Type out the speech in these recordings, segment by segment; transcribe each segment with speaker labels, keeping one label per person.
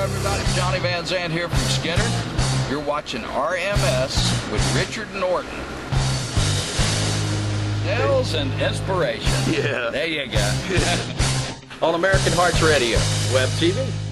Speaker 1: everybody. Johnny Van Zandt here from Skinner. You're watching RMS with Richard Norton. Sales and inspiration.
Speaker 2: Yeah.
Speaker 1: There you go. On American Hearts Radio, WebTV.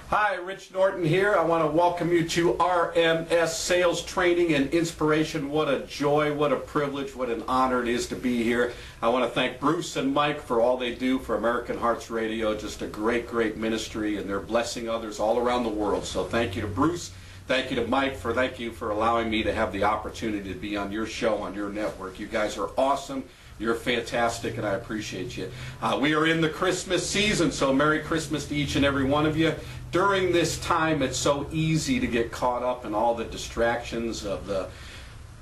Speaker 2: Hi, Rich Norton here. I want to welcome you to RMS Sales Training and Inspiration. What a joy, what a privilege, what an honor it is to be here. I want to thank Bruce and Mike for all they do for American Hearts Radio. Just a great, great ministry, and they're blessing others all around the world. So thank you to Bruce. Thank you to Mike thank you for allowing me to have the opportunity to be on your show, on your network. You guys are awesome. You're fantastic, and I appreciate you. We are in the Christmas season, so Merry Christmas to each and every one of you. During this time, it's so easy to get caught up in all the distractions of the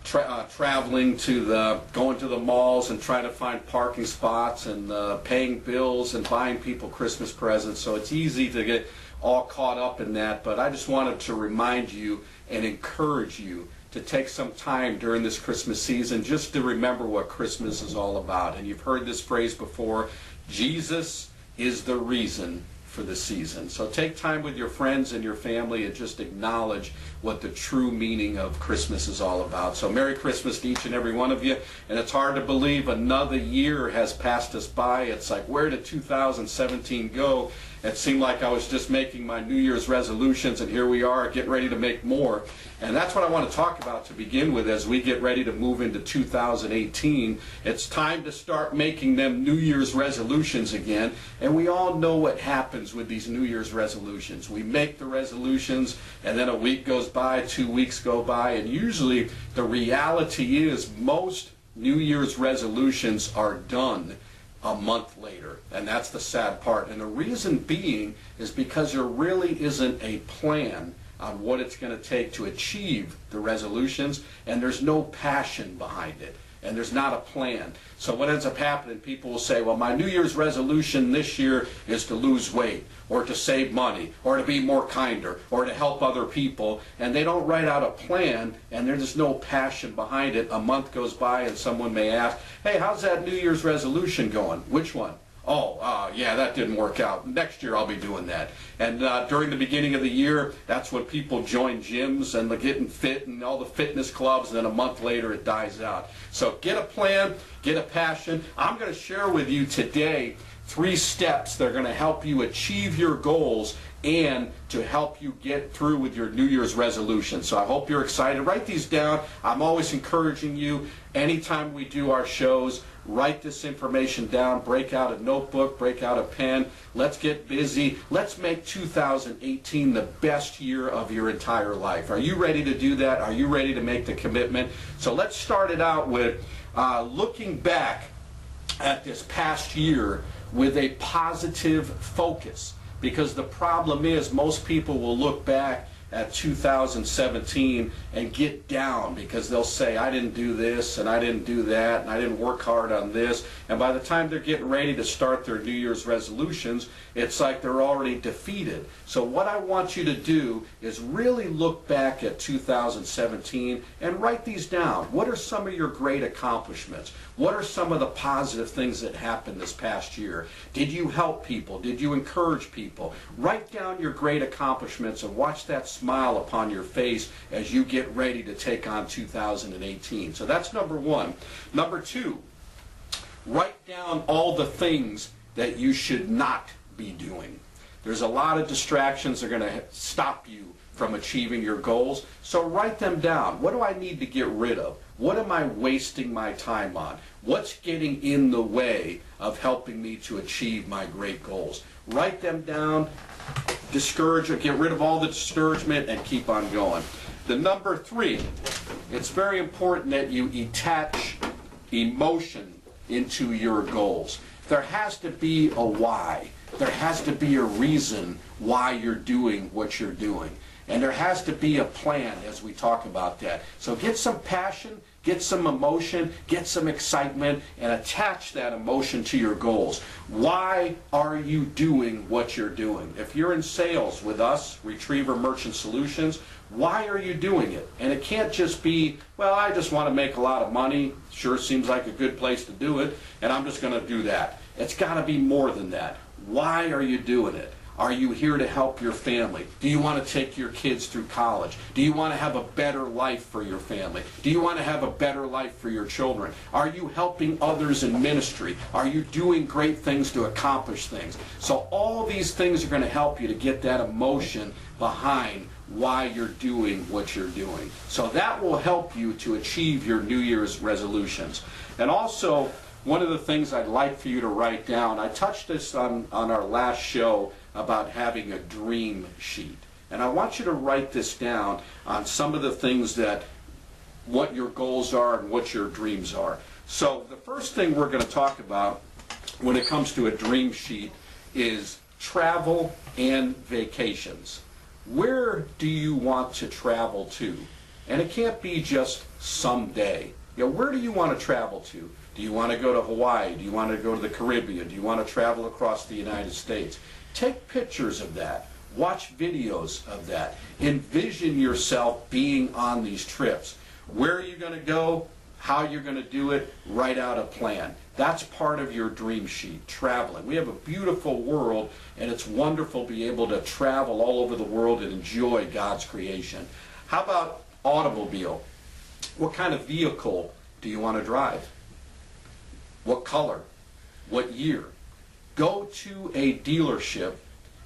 Speaker 2: traveling to going to the malls and trying to find parking spots and paying bills and buying people Christmas presents. So it's easy to get all caught up in that. But I just wanted to remind you and encourage you to take some time during this Christmas season just to remember what Christmas is all about. And you've heard this phrase before, Jesus is the reason for the season. So take time with your friends and your family and just acknowledge what the true meaning of Christmas is all about. So Merry Christmas to each and every one of you. And it's hard to believe another year has passed us by. It's like, where did 2017 go? It seemed like I was just making my New Year's resolutions, and here we are getting ready to make more. And that's what I want to talk about to begin with as we get ready to move into 2018. It's time to start making them New Year's resolutions again. And we all know what happens with these New Year's resolutions. We make the resolutions, and then a week goes by, 2 weeks go by, and usually the reality is most New Year's resolutions are done a month later, and that's the sad part. And the reason being is because there really isn't a plan on what it's going to take to achieve the resolutions, and there's no passion behind it, and there's not a plan. So what ends up happening, people will say, well, my New Year's resolution this year is to lose weight, or to save money, or to be more kinder, or to help other people, and they don't write out a plan, and there's no passion behind it. A month goes by, and someone may ask, hey, how's that New Year's resolution going? Which one? Oh, yeah, that didn't work out. Next year I'll be doing that. And during the beginning of the year, that's when people join gyms and they're getting fit and all the fitness clubs, and then a month later it dies out. So get a plan, get a passion. I'm going to share with you today 3 steps that are going to help you achieve your goals and to help you get through with your New Year's resolution. So I hope you're excited. Write these down. I'm always encouraging you, anytime we do our shows, write this information down, break out a notebook, break out a pen. Let's get busy. Let's make 2018 the best year of your entire life. Are you ready to do that? Are you ready to make the commitment? So let's start it out with looking back at this past year with a positive focus. Because the problem is most people will look back at 2017 and get down because they'll say, I didn't do this and I didn't do that and I didn't work hard on this. And by the time they're getting ready to start their New Year's resolutions, it's like they're already defeated. So what I want you to do is really look back at 2017 and write these down. What are some of your great accomplishments? What are some of the positive things that happened this past year? Did you help people? Did you encourage people? Write down your great accomplishments and watch that smile upon your face as you get ready to take on 2018. So that's number 1. Number 2, write down all the things that you should not be doing. There's a lot of distractions that are going to stop you from achieving your goals. So write them down. What do I need to get rid of? What am I wasting my time on? What's getting in the way of helping me to achieve my great goals? Write them down, discourage or get rid of all the discouragement, and keep on going. The number 3, it's very important that you attach emotion into your goals. there has to be a why. There has to be a reason why you're doing what you're doing. And there has to be a plan as we talk about that. So get some passion, get some emotion, get some excitement, and attach that emotion to your goals. Why are you doing what you're doing? If you're in sales with us, Retriever Merchant Solutions, why are you doing it? And it can't just be, well, I just want to make a lot of money. Sure seems like a good place to do it, and I'm just going to do that. It's got to be more than that. Why are you doing it? Are you here to help your family? Do you want to take your kids through college? Do you want to have a better life for your family? Do you want to have a better life for your children? Are you helping others in ministry? Are you doing great things to accomplish things? So all these things are going to help you to get that emotion behind why you're doing what you're doing. So that will help you to achieve your New Year's resolutions. And also, one of the things I'd like for you to write down, I touched this on our last show about having a dream sheet. And I want you to write this down on some of the things that, what your goals are and what your dreams are. So the first thing we're going to talk about when it comes to a dream sheet is travel and vacations. Where do you want to travel to? And it can't be just someday. You know, where do you want to travel to? Do you want to go to Hawaii? Do you want to go to the Caribbean? Do you want to travel across the United States? Take pictures of that. Watch videos of that. Envision yourself being on these trips. Where are you going to go? How you're going to do it? Write out a plan. That's part of your dream sheet, traveling. We have a beautiful world, and it's wonderful to be able to travel all over the world and enjoy God's creation. How about automobile? What kind of vehicle do you want to drive? What color? What year? Go to a dealership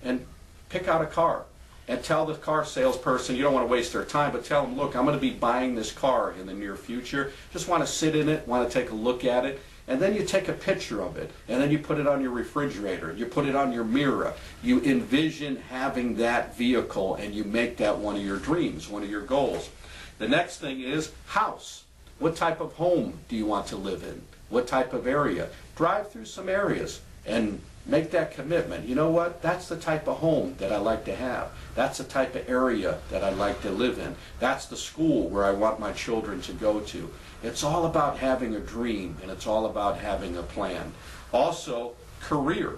Speaker 2: and pick out a car and tell the car salesperson, you don't want to waste their time, but tell them, look, I'm going to be buying this car in the near future. Just want to sit in it, want to take a look at it. And then you take a picture of it, and then you put it on your refrigerator, you put it on your mirror. You envision having that vehicle, and you make that one of your dreams, one of your goals. The next thing is house. What type of home do you want to live in? What type of area? Drive through some areas and make that commitment. You know what? That's the type of home that I like to have. That's the type of area that I like to live in. That's the school where I want my children to go to. It's all about having a dream, and it's all about having a plan. Also, career.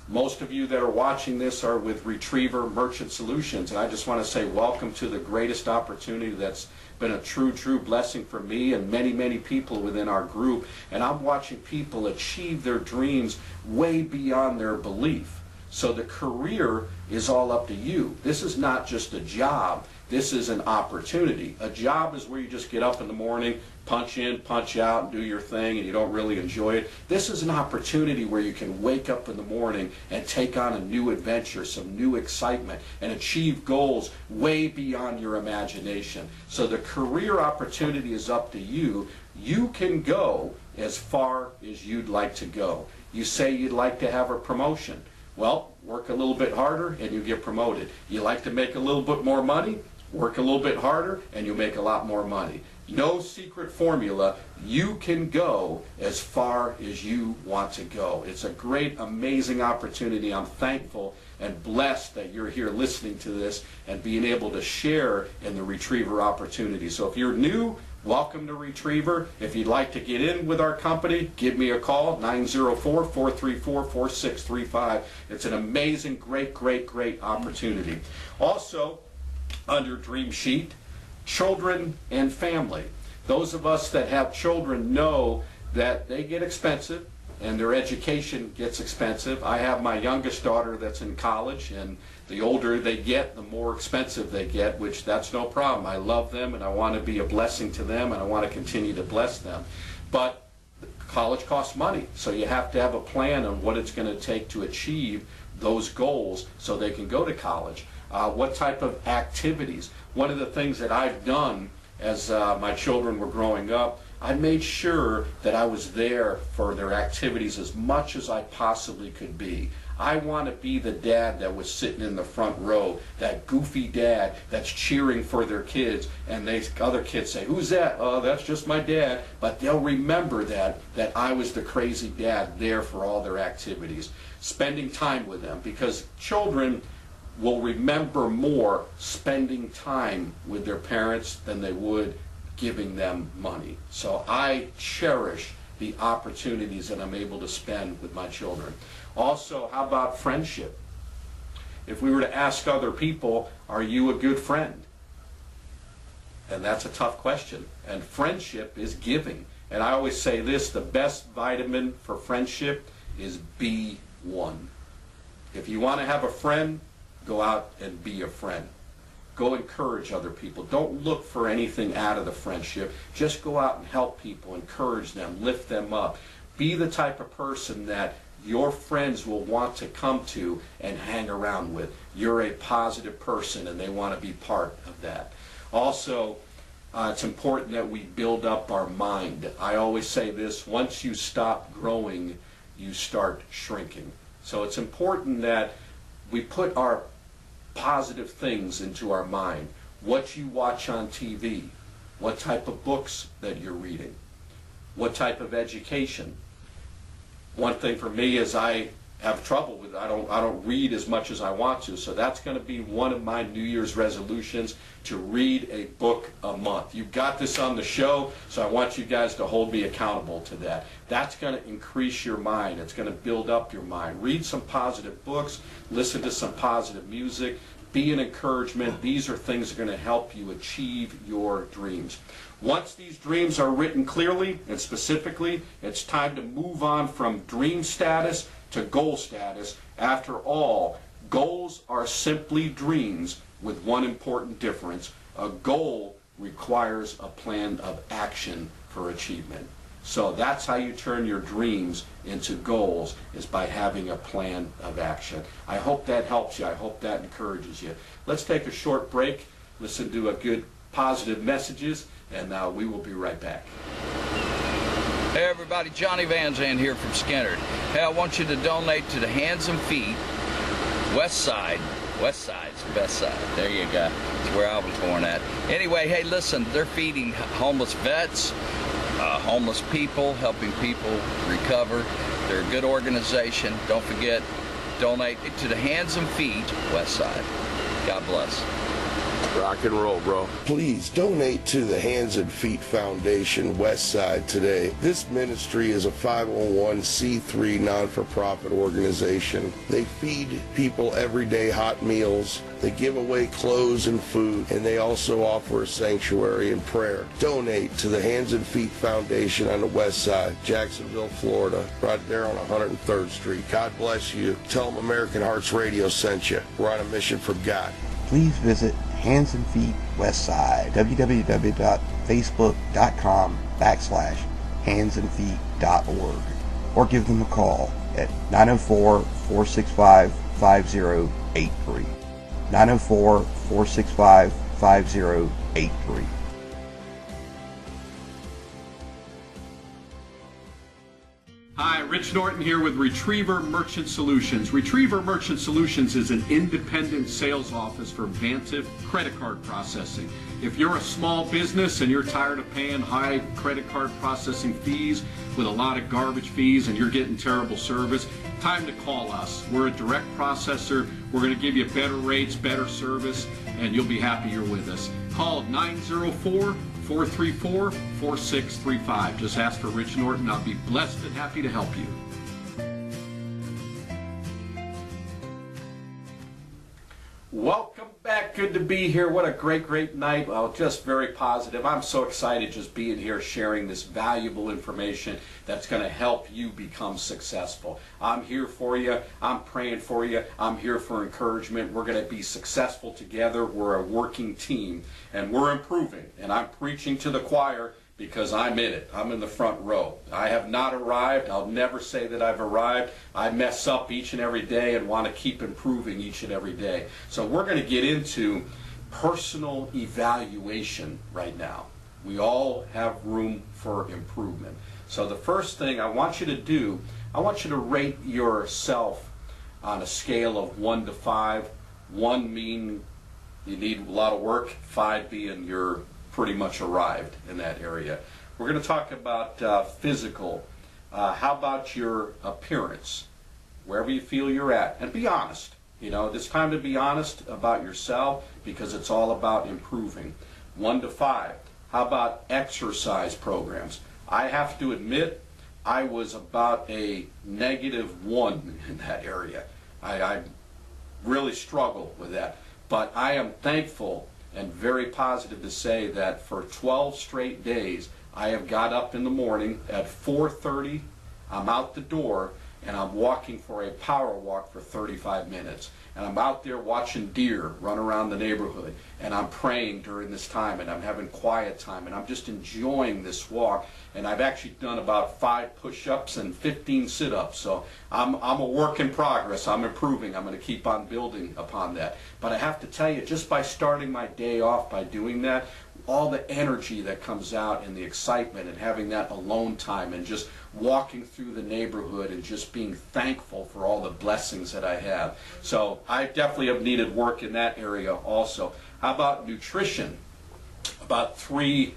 Speaker 2: Most of you that are watching this are with Retriever Merchant Solutions, and I just want to say welcome to the greatest opportunity that's been a true blessing for me and many people within our group. And I'm watching people achieve their dreams way beyond their belief. So the career is all up to you. This is not just a job. This is an opportunity. A job is where you just get up in the morning, punch in, punch out, and do your thing, and you don't really enjoy it. This is an opportunity where you can wake up in the morning and take on a new adventure, some new excitement, and achieve goals way beyond your imagination. So the career opportunity is up to you. You can go as far as you'd like to go. You say you'd like to have a promotion. Well, work a little bit harder and you get promoted. You like to make a little bit more money? Work a little bit harder and you make a lot more money. No secret formula. You can go as far as you want to go. It's a great, amazing opportunity. I'm thankful and blessed that you're here listening to this and being able to share in the Retriever opportunity. So if you're new, welcome to Retriever. If you'd like to get in with our company, give me a call, 904-434-4635. It's an amazing, great opportunity. Also, under Dream Sheet, children and family. Those of us that have children know that they get expensive and their education gets expensive. I have my youngest daughter that's in college, and the older they get, the more expensive they get, which that's no problem. I love them and I want to be a blessing to them and I want to continue to bless them. But college costs money, so you have to have a plan on what it's going to take to achieve those goals so they can go to college. What type of activities? One of the things that I've done as my children were growing up, I made sure that I was there for their activities as much as I possibly could be. I want to be the dad that was sitting in the front row, that goofy dad that's cheering for their kids, and other kids say, "Who's that?" "Oh, that's just my dad." But they'll remember that I was the crazy dad there for all their activities. Spending time with them, because children will remember more spending time with their parents than they would giving them money. So I cherish the opportunities that I'm able to spend with my children. Also, how about friendship? If we were to ask other people, are you a good friend? And that's a tough question. And friendship is giving. And I always say this, the best vitamin for friendship is be one. If you want to have a friend, go out and be a friend. Go encourage other people. Don't look for anything out of the friendship. Just go out and help people, encourage them, lift them up. Be the type of person that your friends will want to come to and hang around with. You're a positive person and they want to be part of that. Also, it's important that we build up our mind. I always say this, once you stop growing, you start shrinking. So it's important that we put our positive things into our mind. What you watch on TV, what type of books that you're reading, what type of education. One thing for me is I have trouble with, I don't read as much as I want to, so that's going to be one of my New Year's resolutions, to read a book a month. You've got this on the show, so I want you guys to hold me accountable to that. That's going to increase your mind. It's going to build up your mind. Read some positive books, listen to some positive music, be an encouragement. These are things that are going to help you achieve your dreams. Once these dreams are written clearly and specifically, it's time to move on from dream status to goal status. After all, goals are simply dreams with one important difference. A goal requires a plan of action for achievement. So that's how you turn your dreams into goals, is by having a plan of action. I hope that helps you. I hope that encourages you. Let's take a short break, listen to a good positive messages, and we will be right back.
Speaker 1: Hey everybody, Johnny Van Zandt here from Skinner. Hey, I want you to donate to the Hands and Feet Westside. Westside's the best side. There you go. It's where I was born at. Anyway, hey, listen, they're feeding homeless vets, homeless people, helping people recover. They're a good organization. Don't forget, donate to the Hands and Feet Westside. God bless.
Speaker 3: Rock and roll, bro.
Speaker 4: Please donate to the Hands and Feet Foundation Westside today. This ministry is a 501c3 non-for-profit organization. They feed people everyday hot meals. They give away clothes and food, and they also offer a sanctuary and prayer. Donate to the Hands and Feet Foundation on the West Side, Jacksonville, Florida, right there on 103rd Street. God bless you. Tell them American Hearts Radio sent you. We're on a mission for God.
Speaker 5: Please visit Hands and Feet Westside, www.facebook.com/handsandfeet.org, or give them a call at 904-465-5083. 904-465-5083.
Speaker 2: Hi, Rich Norton here with Retriever Merchant Solutions. Retriever Merchant Solutions is an independent sales office for Vantiv credit card processing. If you're a small business and you're tired of paying high credit card processing fees with a lot of garbage fees and you're getting terrible service, time to call us. We're a direct processor. We're going to give you better rates, better service, and you'll be happy you're with us. Call 904-434-4635. Just ask for Rich Norton. I'll be blessed and happy to help you. Welcome back. Good to be here. What a great night. Well, just very positive. I'm so excited just being here, sharing this valuable information that's going to help you become successful. I'm here for you. I'm praying for you. I'm here for encouragement. We're going to be successful together. We're a working team, and we're improving. And I'm preaching to the choir because I'm in it. I'm in the front row. I have not arrived. I'll never say that I've arrived. I mess up each and every day and want to keep improving each and every day. So we're going to get into personal evaluation right now. We all have room for improvement. So the first thing I want you to do, I want you to rate yourself on a scale of 1 to 5. 1 meaning you need a lot of work, 5 being you're pretty much arrived in that area. We're going to talk about physical. How about your appearance? Wherever you feel you're at. And be honest. You know, it's time to be honest about yourself because it's all about improving. 1 to 5. How about exercise programs? I have to admit, I was about a -1 in that area. I really struggle with that. But I am thankful and very positive to say that for 12 straight days, I have got up in the morning at 4:30, I'm out the door, and I'm walking for a power walk for 35 minutes. And I'm out there watching deer run around the neighborhood, and I'm praying during this time, and I'm having quiet time, and I'm just enjoying this walk. And I've actually done about 5 push-ups and 15 sit-ups. So I'm a work in progress. I'm improving. I'm going to keep on building upon that. But I have to tell you, just by starting my day off by doing that, all the energy that comes out and the excitement and having that alone time and just walking through the neighborhood and just being thankful for all the blessings that I have. So I definitely have needed work in that area also. How about nutrition? About 3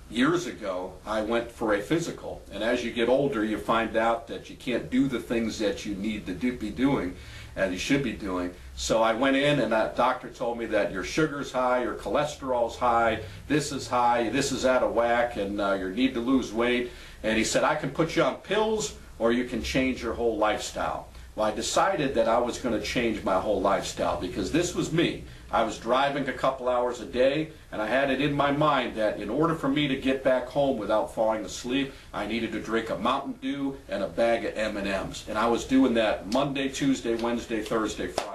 Speaker 2: years ago, I went for a physical, and as you get older, you find out that you can't do the things that you need to be doing and you should be doing. So I went in, and that doctor told me that your sugar's high, your cholesterol's high, this is out of whack, and you need to lose weight. And he said, I can put you on pills, or you can change your whole lifestyle. Well, I decided that I was going to change my whole lifestyle because this was me. I was driving a couple hours a day, and I had it in my mind that in order for me to get back home without falling asleep, I needed to drink a Mountain Dew and a bag of M&Ms. And I was doing that Monday, Tuesday, Wednesday, Thursday, Friday.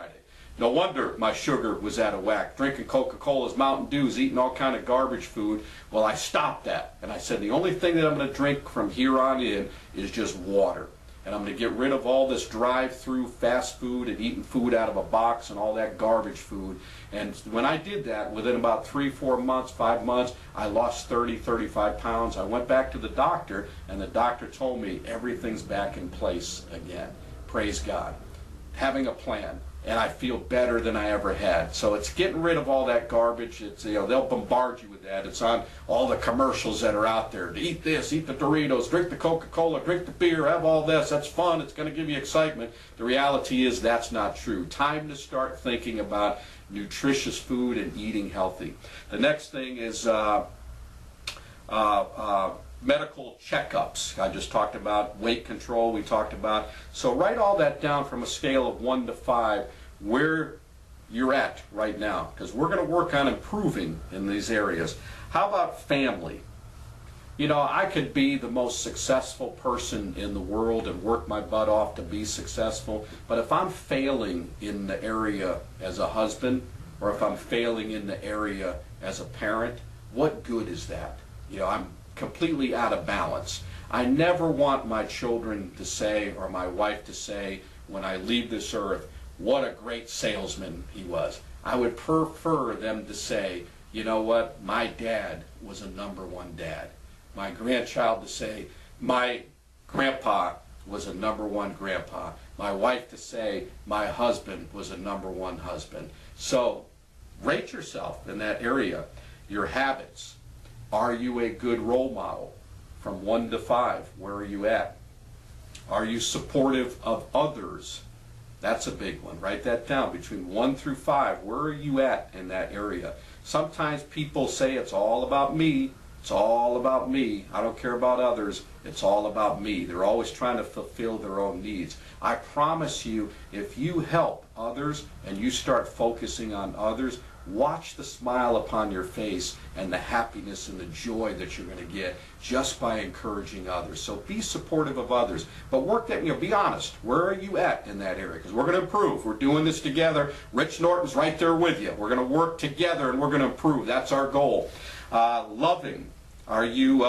Speaker 2: No wonder my sugar was out of whack. Drinking Coca-Colas, Mountain Dews, eating all kind of garbage food. Well, I stopped that. And I said, the only thing that I'm going to drink from here on in is just water. And I'm going to get rid of all this drive-through fast food and eating food out of a box and all that garbage food. And when I did that, within about 3, 4 months, 5 months, I lost 30, 35 pounds. I went back to the doctor, and the doctor told me everything's back in place again. Praise God. Having a plan. And I feel better than I ever had. So it's getting rid of all that garbage. It's, you know, they'll bombard you with that. It's on all the commercials that are out there. Eat this, eat the Doritos, drink the Coca-Cola, drink the beer, have all this. That's fun. It's going to give you excitement. The reality is that's not true. Time to start thinking about nutritious food and eating healthy. The next thing is medical checkups. I just talked about weight control. We talked about. So write all that down from a scale of 1 to 5 where you're at right now, because we're going to work on improving in these areas. How about family? You know, I could be the most successful person in the world and work my butt off to be successful, but if I'm failing in the area as a husband, or if I'm failing in the area as a parent, what good is that? You know, I'm completely out of balance. I never want my children to say, or my wife to say, when I leave this earth, what a great salesman he was. I would prefer them to say, you know what, my dad was a #1 dad. My grandchild to say, my grandpa was a #1 grandpa. My wife to say, my husband was a #1 husband. So rate yourself in that area. Your habits. Are you a good role model? From 1 to 5, where are you at? Are you supportive of others? That's a big one. Write that down. Between 1 through 5, where are you at in that area? Sometimes people say it's all about me. It's all about me. I don't care about others. It's all about me. They're always trying to fulfill their own needs. I promise you, if you help others and you start focusing on others, watch the smile upon your face and the happiness and the joy that you're going to get just by encouraging others. So be supportive of others, but work that, you know, be honest. Where are you at in that area? Because we're going to improve. We're doing this together. Rich Norton's right there with you. We're going to work together and we're going to improve. That's our goal. Loving. Are you,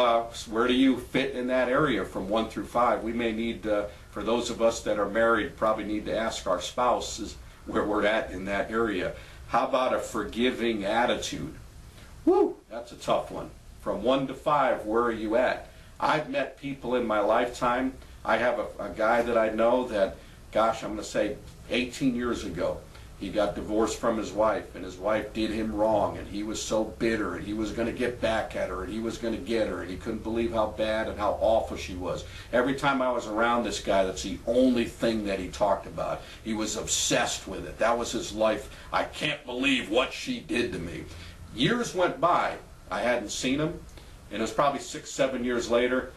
Speaker 2: where do you fit in that area from 1 through 5? We may need, for those of us that are married, probably need to ask our spouses where we're at in that area. How about a forgiving attitude? Woo, that's a tough one. From 1 to 5, where are you at? I've met people in my lifetime. I have a guy that I know that, gosh, I'm going to say 18 years ago, he got divorced from his wife, and his wife did him wrong, and he was so bitter, and he was going to get back at her, and he was going to get her, and he couldn't believe how bad and how awful she was. Every time I was around this guy, that's the only thing that he talked about. He was obsessed with it. That was his life. I can't believe what she did to me. Years went by. I hadn't seen him, and it was probably 6, 7 years later,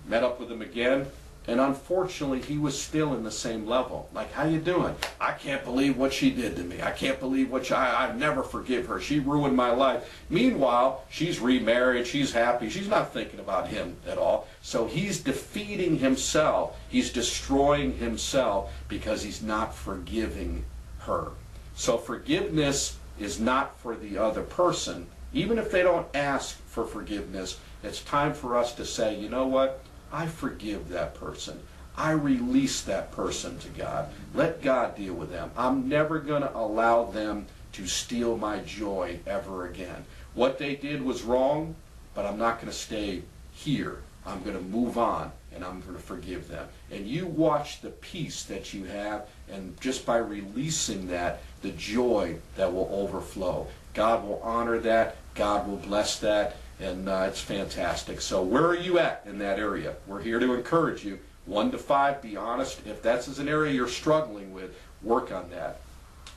Speaker 2: met up with him again, and unfortunately, he was still in the same level. Like, how you doing? I can't believe what she did to me. I can't believe what I'd never forgive her. She ruined my life. Meanwhile, she's remarried. She's happy. She's not thinking about him at all. So he's defeating himself. He's destroying himself because he's not forgiving her. So forgiveness is not for the other person. Even if they don't ask for forgiveness, it's time for us to say, you know what? I forgive that person. I release that person to God. Let God deal with them. I'm never going to allow them to steal my joy ever again. What they did was wrong, but I'm not going to stay here. I'm going to move on, and I'm going to forgive them. And you watch the peace that you have, and just by releasing that, the joy that will overflow. God will honor that. God will bless that. And it's fantastic. So where are you at in that area? We're here to encourage you. 1 to 5, be honest. If that's an area you're struggling with, work on that.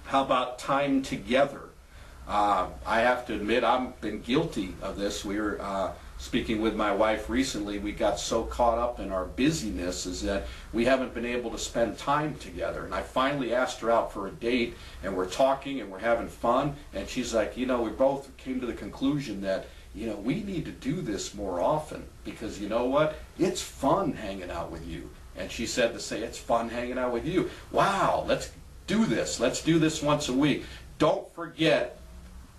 Speaker 2: How about time together? I have to admit, I've been guilty of this. We were speaking with my wife recently. We got so caught up in our busyness is that we haven't been able to spend time together. And I finally asked her out for a date, and we're talking and we're having fun. And she's like, you know, we both came to the conclusion that, you know, we need to do this more often because you know what? It's fun hanging out with you. And she said to say, it's fun hanging out with you. Wow, let's do this. Let's do this once a week. Don't forget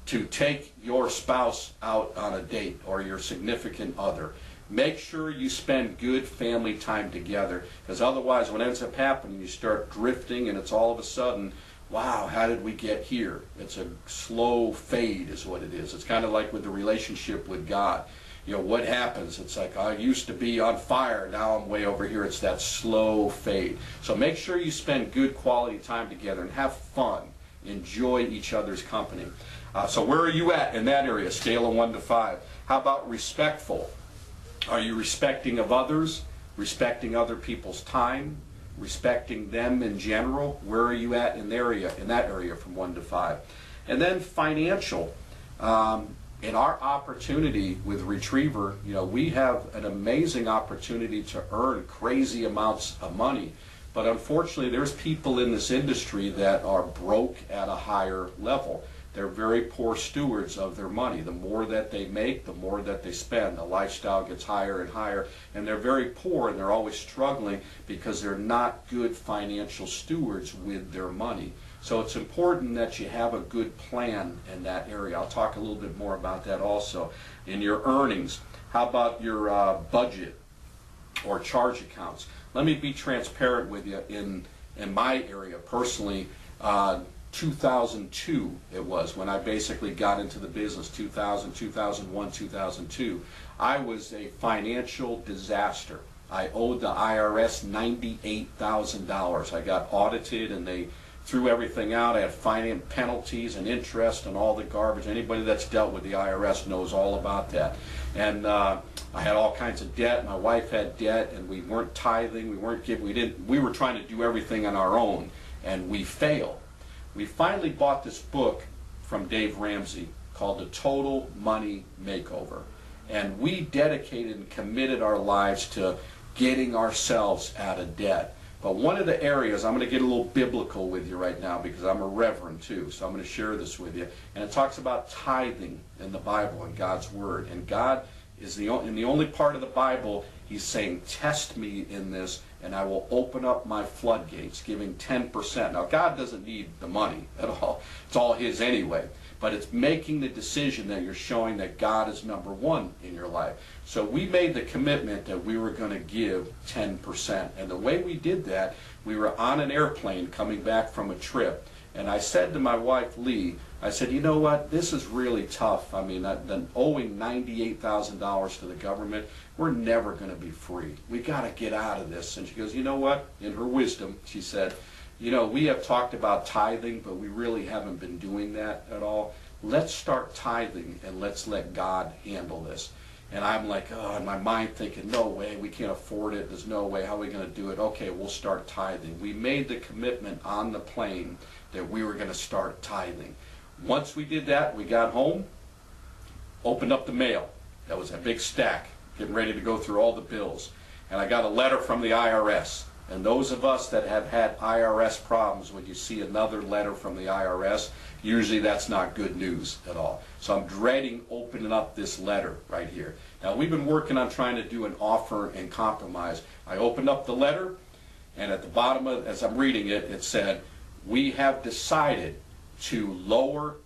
Speaker 2: to take your spouse out on a date or your significant other. Make sure you spend good family time together because otherwise what ends up happening, you start drifting and it's all of a sudden, wow, how did we get here? It's a slow fade is what it is. It's kind of like with the relationship with God. You know, what happens? It's like, I used to be on fire, now I'm way over here. It's that slow fade. So make sure you spend good quality time together and have fun. Enjoy each other's company. So where are you at in that area? Scale of 1 to 5. How about respectful? Are you respecting of others? Respecting other people's time? Respecting them in general? Where are you at in that area from 1 to 5? And then financial. In our opportunity with Retriever, you know, we have an amazing opportunity to earn crazy amounts of money. But unfortunately, there's people in this industry that are broke at a higher level. They're very poor stewards of their money. The more that they make, the more that they spend. The lifestyle gets higher and higher, and they're very poor, and they're always struggling because they're not good financial stewards with their money. So it's important that you have a good plan in that area. I'll talk a little bit more about that also. In your earnings, how about your budget or charge accounts? Let me be transparent with you. In my area, personally, 2002 it was when I basically got into the business. 2000, 2001, 2002. I was a financial disaster. I owed the IRS $98,000. I got audited and they threw everything out. I had finance penalties and interest and all the garbage. Anybody that's dealt with the IRS knows all about that. And I had all kinds of debt. My wife had debt, and we weren't tithing. We weren't giving. We were trying to do everything on our own, and we failed. We finally bought this book from Dave Ramsey called The Total Money Makeover. And we dedicated and committed our lives to getting ourselves out of debt. But one of the areas, I'm going to get a little biblical with you right now because I'm a reverend too, so I'm going to share this with you. And it talks about tithing in the Bible and God's Word. And God is in the only part of the Bible, He's saying, test me in this and I will open up my floodgates, giving 10%. Now, God doesn't need the money at all. It's all His anyway. But it's making the decision that you're showing that God is number one in your life. So we made the commitment that we were going to give 10%. And the way we did that, we were on an airplane coming back from a trip. And I said to my wife, Lee, I said, you know what, this is really tough. I mean, owing $98,000 to the government, we're never going to be free. We got to get out of this. And she goes, you know what, in her wisdom, she said, you know, we have talked about tithing, but we really haven't been doing that at all. Let's start tithing and let's let God handle this. And I'm like, oh, in my mind thinking, no way, we can't afford it. There's no way. How are we going to do it? Okay, we'll start tithing. We made the commitment on the plane that we were going to start tithing. Once we did that, we got home, opened up the mail. That was a big stack, getting ready to go through all the bills. And I got a letter from the IRS. And those of us that have had IRS problems, when you see another letter from the IRS, usually that's not good news at all. So I'm dreading opening up this letter right here. Now, we've been working on trying to do an offer and compromise. I opened up the letter, and at the bottom of, as I'm reading it, it said, we have decided to lower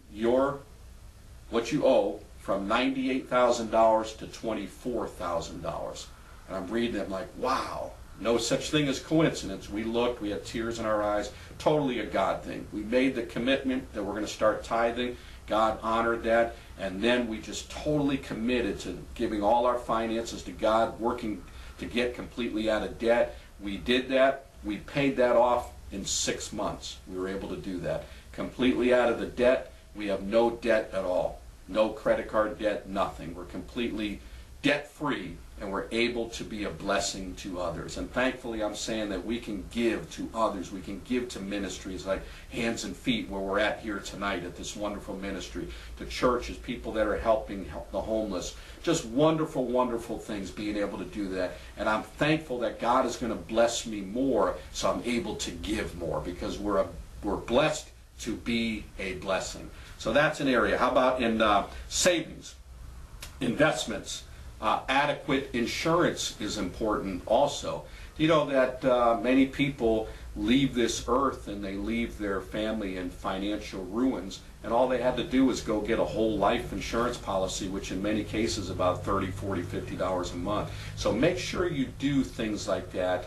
Speaker 2: what you owe from $98,000 to $24,000. And I'm reading it, I'm like, wow. No such thing as coincidence. We looked, we had tears in our eyes, totally a God thing. We made the commitment that we're going to start tithing. God honored that, and then we just totally committed to giving all our finances to God, working to get completely out of debt. We did that. We paid that off in 6 months. We were able to do that. Completely out of the debt. We have no debt at all. No credit card debt, nothing. We're completely debt-free, and we're able to be a blessing to others. And thankfully, I'm saying that we can give to others. We can give to ministries like Hands and Feet, where we're at here tonight at this wonderful ministry, to churches, people that are helping the homeless. Just wonderful, wonderful things, being able to do that. And I'm thankful that God is going to bless me more, so I'm able to give more, because we're blessed to be a blessing. So that's an area. How about in savings, investments? Adequate insurance is important also. You know that many people leave this earth and they leave their family in financial ruins, and all they had to do was go get a whole life insurance policy, which in many cases is about $30, $40, $50 a month. So make sure you do things like that.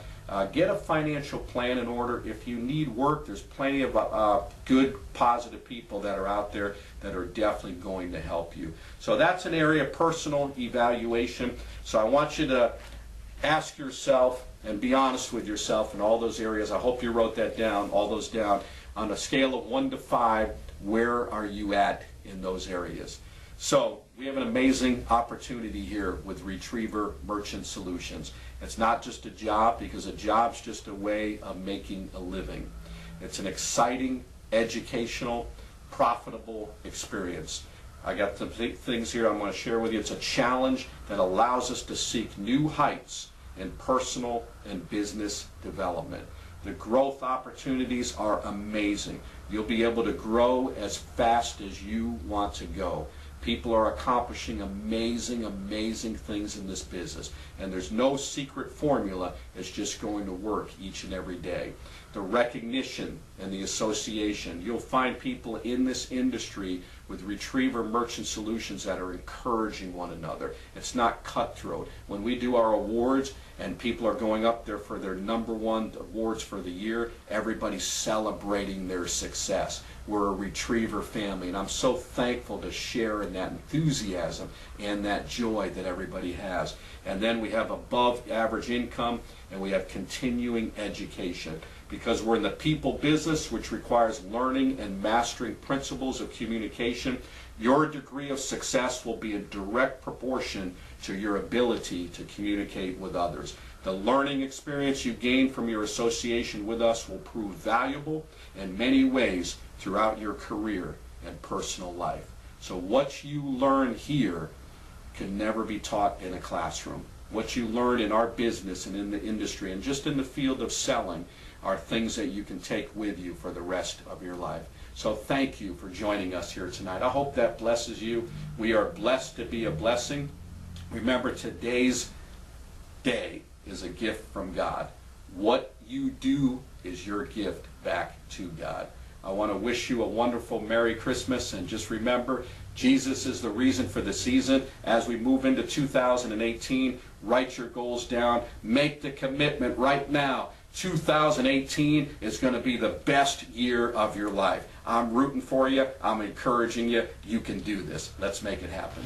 Speaker 2: Get a financial plan in order. If you need work, there's plenty of good, positive people that are out there that are definitely going to help you. So that's an area of personal evaluation. So I want you to ask yourself and be honest with yourself in all those areas. I hope you wrote that down, all those down. On a scale of 1 to 5, where are you at in those areas? So we have an amazing opportunity here with Retriever Merchant Solutions. It's not just a job, because a job's just a way of making a living. It's an exciting, educational, profitable experience. I got some things here I'm going to share with you. It's a challenge that allows us to seek new heights in personal and business development. The growth opportunities are amazing. You'll be able to grow as fast as you want to go. People are accomplishing amazing, amazing things in this business. And there's no secret formula. It's just going to work each and every day. The recognition and the association. You'll find people in this industry with Retriever Merchant Solutions that are encouraging one another. It's not cutthroat. When we do our awards and people are going up there for their #1 awards for the year, everybody's celebrating their success. We're a Retriever family, and I'm so thankful to share in that enthusiasm and that joy that everybody has. And then we have above average income, and we have continuing education. Because we're in the people business, which requires learning and mastering principles of communication, your degree of success will be in direct proportion to your ability to communicate with others. The learning experience you gain from your association with us will prove valuable in many ways throughout your career and personal life. So what you learn here can never be taught in a classroom. What you learn in our business and in the industry and just in the field of selling are things that you can take with you for the rest of your life. So thank you for joining us here tonight. I hope that blesses you. We are blessed to be a blessing. Remember, today's day is a gift from God. What you do is your gift back to God. I want to wish you a wonderful Merry Christmas, and just remember, Jesus is the reason for the season. As we move into 2018, write your goals down. Make the commitment right now 2018 is going to be the best year of your life. I'm rooting for you. I'm encouraging you. You can do this. Let's make it happen.